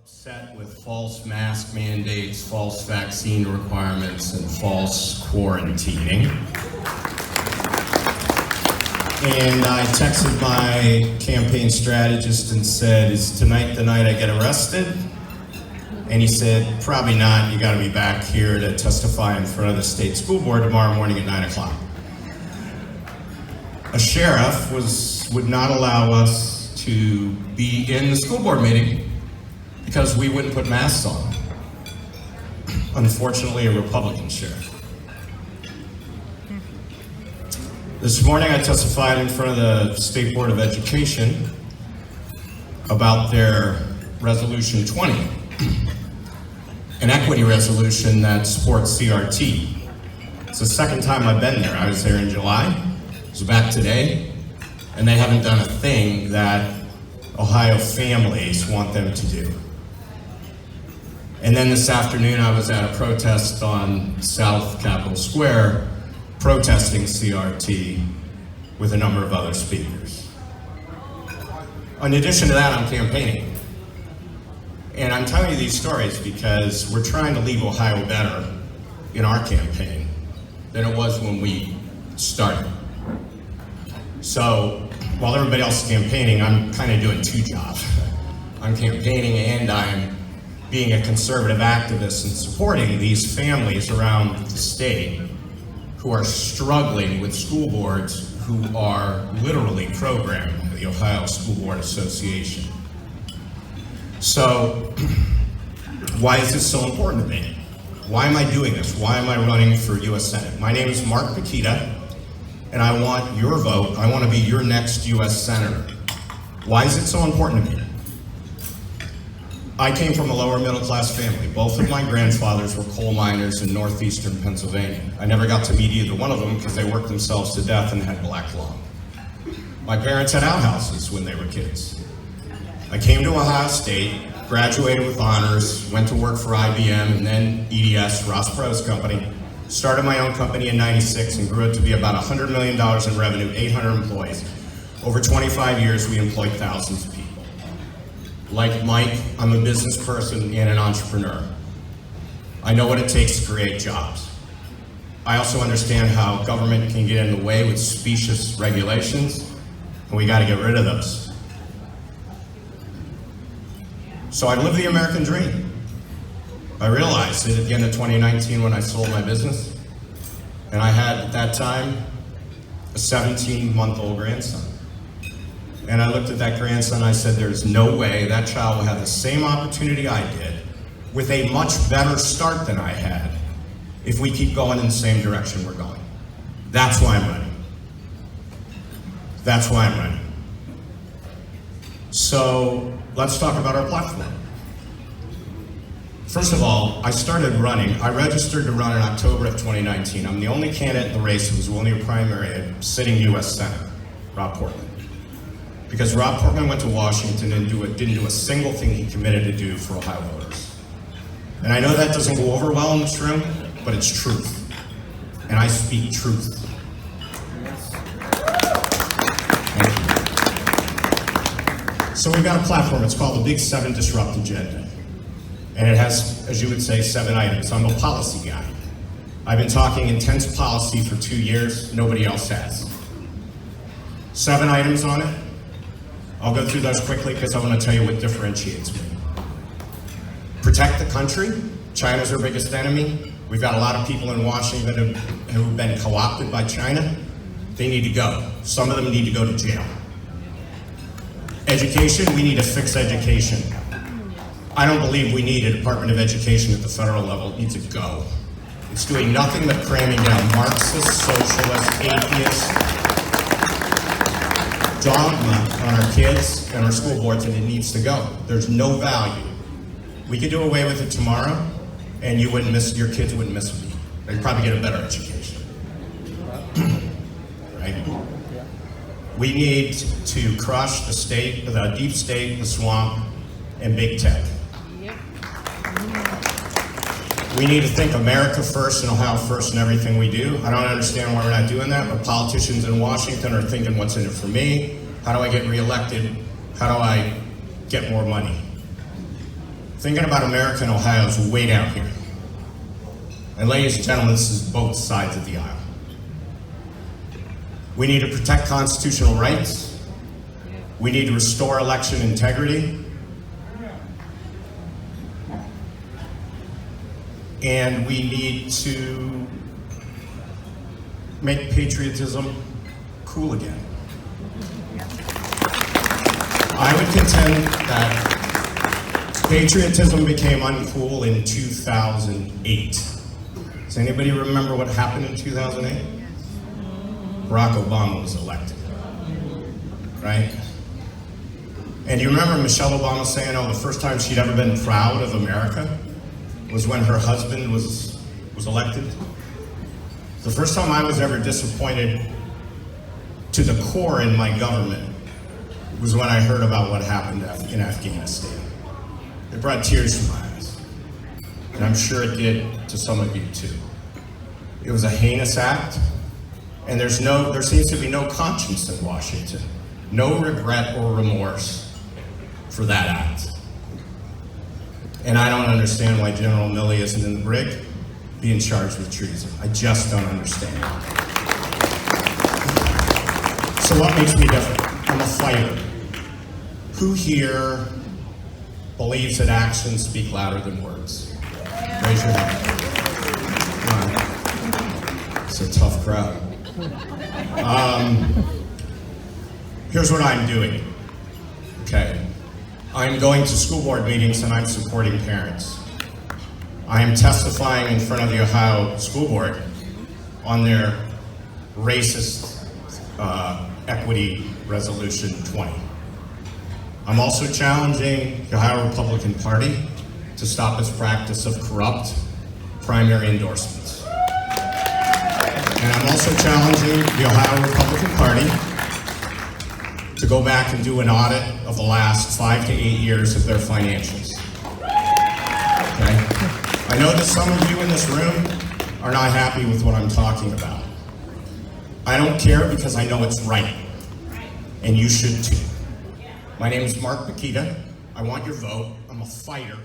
upset with false mask mandates, false vaccine requirements, and false quarantining. And I texted my campaign strategist and said, "Is tonight the night I get arrested?" And he said, "Probably not. You gotta be back here to testify in front of the state school board tomorrow morning at 9 o'clock. A sheriff would not allow us to be in the school board meeting because we wouldn't put masks on. Unfortunately, a Republican sheriff. This morning I testified in front of the State Board of Education about their Resolution 20, an equity resolution that supports CRT. It's the second time I've been there. I was there in July, I was back today, and they haven't done a thing that Ohio families want them to do. And then this afternoon I was at a protest on South Capitol Square protesting CRT with a number of other speakers. In addition to that, I'm campaigning. And I'm telling you these stories because we're trying to leave Ohio better in our campaign than it was when we started. So while everybody else is campaigning, I'm kind of doing two jobs. I'm campaigning and I'm being a conservative activist and supporting these families around the state who are struggling with school boards who are literally programmed by the Ohio School Board Association. So, why is this so important to me? Why am I doing this? Why am I running for U.S. Senate? My name is Mark Pukita, and I want your vote. I want to be your next U.S. Senator. Why is it so important to me? I came from a lower middle class family. Both of my grandfathers were coal miners in northeastern Pennsylvania. I never got to meet either one of them because they worked themselves to death and had black lung. My parents had outhouses when they were kids. I came to Ohio State, graduated with honors, went to work for IBM and then EDS, Ross Perot's company, started my own company in '96 and grew it to be about $100 million in revenue, 800 employees. Over 25 years, we employed thousands of people. Like Mike, I'm a business person and an entrepreneur. I know what it takes to create jobs. I also understand how government can get in the way with specious regulations, and we gotta get rid of those. So I live the American dream. I realized it at the end of 2019 when I sold my business, and I had at that time a 17-month-old grandson. And I looked at that grandson and I said, there's no way that child will have the same opportunity I did with a much better start than I had if we keep going in the same direction we're going. That's why I'm running. That's why I'm running. So let's talk about our platform. First of all, I started running. I registered to run in October of 2019. I'm the only candidate in the race who was winning a primary, a sitting U.S. Senator, Rob Portman. Because Rob Portman went to Washington and didn't do a single thing he committed to do for Ohio voters. And I know that doesn't go over well in this room, but it's truth. And I speak truth. Thank you. So we've got a platform, it's called the Big 7 Disrupt Agenda. And it has, as you would say, 7 items. I'm a policy guy. I've been talking intense policy for 2 years, nobody else has. 7 items on it. I'll go through those quickly because I want to tell you what differentiates me. Protect the country. China's our biggest enemy. We've got a lot of people in Washington who've been co-opted by China. They need to go. Some of them need to go to jail. Education, we need to fix education. I don't believe we need a Department of Education at the federal level. It needs to go. It's doing nothing but cramming down Marxist, socialist, atheist, dogma on our kids and our school boards, and it needs to go. There's no value. We could do away with it tomorrow, and your kids wouldn't miss a beat. They'd probably get a better education. Right? We need to crush the state, the deep state, the swamp, and big tech. We need to think America first and Ohio first in everything we do. I don't understand why we're not doing that, but politicians in Washington are thinking, what's in it for me? How do I get reelected? How do I get more money? Thinking about America and Ohio is way down here. And ladies and gentlemen, this is both sides of the aisle. We need to protect constitutional rights. We need to restore election integrity. And we need to make patriotism cool again. I would contend that patriotism became uncool in 2008. Does anybody remember what happened in 2008? Barack Obama was elected, right? And you remember Michelle Obama saying, oh, the first time she'd ever been proud of America was when her husband was elected? The first time I was ever disappointed to the core in my government was when I heard about what happened in Afghanistan. It brought tears to my eyes. And I'm sure it did to some of you too. It was a heinous act, and there seems to be no conscience in Washington, no regret or remorse for that act. And I don't understand why General Milley isn't in the brig being charged with treason. I just don't understand. So what makes me different? I'm a fighter. Who here believes that actions speak louder than words? Raise your hand. Come on. It's a tough crowd. Here's what I'm doing, okay? I'm going to school board meetings and I'm supporting parents. I am testifying in front of the Ohio School Board on their racist equity resolution 20. I'm also challenging the Ohio Republican Party to stop its practice of corrupt primary endorsements. And I'm also challenging the Ohio Republican Party to go back and do an audit of the last 5 to 8 years of their financials. Okay? I know that some of you in this room are not happy with what I'm talking about. I don't care because I know it's right. And you should too. My name is Mark Pukita. I want your vote. I'm a fighter.